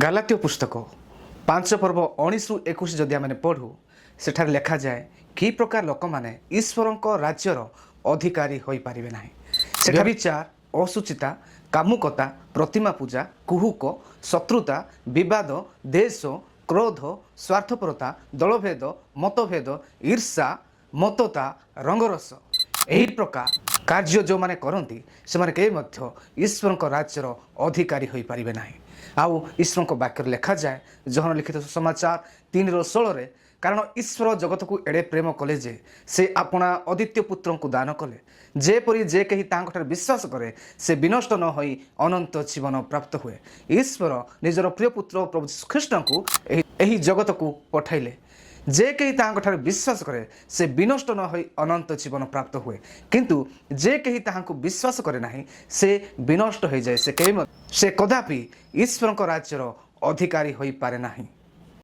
Galatia ପୁସ୍ତକ 5 ପର୍ବ 19ରୁ 21 ଯଦି ଆମେ ପଢ଼ୁ ସେଠାରେ ଲେଖାଯାଏ କି ପ୍ରକାର ଲୋକମାନେ ଈଶ୍ୱରଙ୍କ ରାଜ୍ୟର ଅଧିକାରୀ ହୋଇପାରିବେ ନାହିଁ। ସେଠାରେ ବିଚାର, ଅସୁଚିତା, କାମୁକତା, ପ୍ରତିମା ପୂଜା, କୁହୁକ, ଶତ୍ରୁତା, ବିବାଦ, ଦେଶ, କ୍ରୋଧ, ସ୍ୱାର୍ଥପରତା, ଦଳଭେଦ, ମତଭେଦ, ଈର୍ଷା, ମତତା, ରଙ୍ଗରସ ଏହି ପ୍ରକାର କାର୍ଯ୍ୟ ଯେଉଁମାନେ କରନ୍ତି ସେମାନେ କେହି ମଧ୍ୟ ଈଶ୍ୱରଙ୍କ ରାଜ୍ୟର ଅଧିକାରୀ ହୋଇପାରିବେ ନାହିଁ। ଆଉ ଈଶ୍ୱରଙ୍କ ବାକ୍ୟରେ ଲେଖାଯାଏ ଯୋହନ ଲିଖିତ ସୁସମାଚାର 3:16 କାରଣ ଈଶ୍ୱର ଜଗତକୁ ଏଡ଼େ ପ୍ରେମ କଲେ ଯେ ସେ ଆପଣା ଅଦ୍ୱିତୀୟ ପୁତ୍ରଙ୍କୁ ଦାନ କଲେ, ଯେପରି ଯେ କେହି ତାଙ୍କଠାରେ ବିଶ୍ୱାସ କରେ ସେ ବିନଷ୍ଟ ନ ହୋଇ ଅନନ୍ତ ଜୀବନ ପ୍ରାପ୍ତ ହୁଏ। ଈଶ୍ୱର ନିଜର ପ୍ରିୟ ପୁତ୍ର ପ୍ରଭୁ ଖ୍ରୀଷ୍ଟଙ୍କୁ ଏହି ଜଗତକୁ ପଠାଇଲେ, ଯେ କେହି ତାଙ୍କଠାରେ ବିଶ୍ୱାସ କରେ ସେ ବିନଷ୍ଟ ନ ହୋଇ ଅନନ୍ତ ଜୀବନ ପ୍ରାପ୍ତ ହୁଏ। କିନ୍ତୁ ଯେ କେହି ତାହାଙ୍କୁ ବିଶ୍ୱାସ କରେ ନାହିଁ ସେ ବିନଷ୍ଟ ହୋଇଯାଏ, ସେ କଦାପି ଈଶ୍ୱରଙ୍କ ରାଜ୍ୟର ଅଧିକାରୀ ହୋଇପାରେ ନାହିଁ।